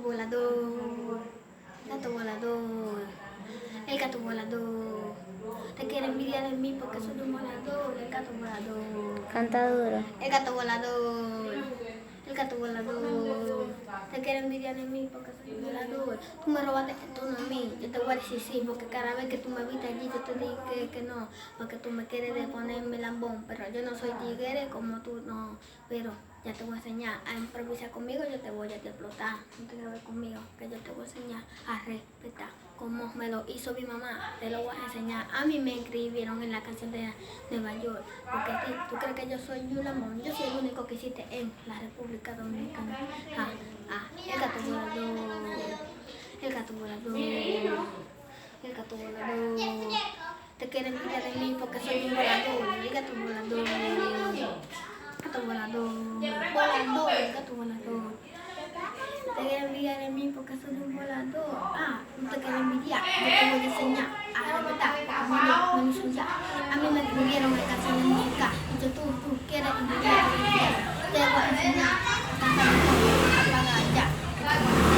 volador, gato volador, el gato volador. Te quiere envidiar de mí porque soy un volador, el gato volador. Canta duro. El gato volador, el gato volador. Te quiere envidiar de mí porque soy un volador. Tú me robaste el turno a mí, yo te voy a decir sí, porque cada vez que tú me viste allí yo te dije que no, porque tú me quieres de ponerme lambón, pero yo no soy tigre como tú, no, pero ya te voy a enseñar a improvisar conmigo, yo te voy a explotar, no te grabes conmigo, que yo te voy a enseñar a respetar, como me lo hizo mi mamá, te lo voy a enseñar. A mí me escribieron en la canción de Nueva York, porque a ti, tú crees que yo soy un lamón, yo soy el único que existe en la República Dominicana. El gato volador, el gato volador, el gato volador. Te quieren envidiar de mí porque soy un volador, el gato volador. Gato volador, volador, gato volador. Te quieren envidiar de mí porque soy un volador. No te quiero envidiar, yo te voy a enseñar a respetar, porque me hizo ya. A mí me escribieron en canción de música y tú quieres envidiar, te voy a enseñar a cantar, a pagar ya.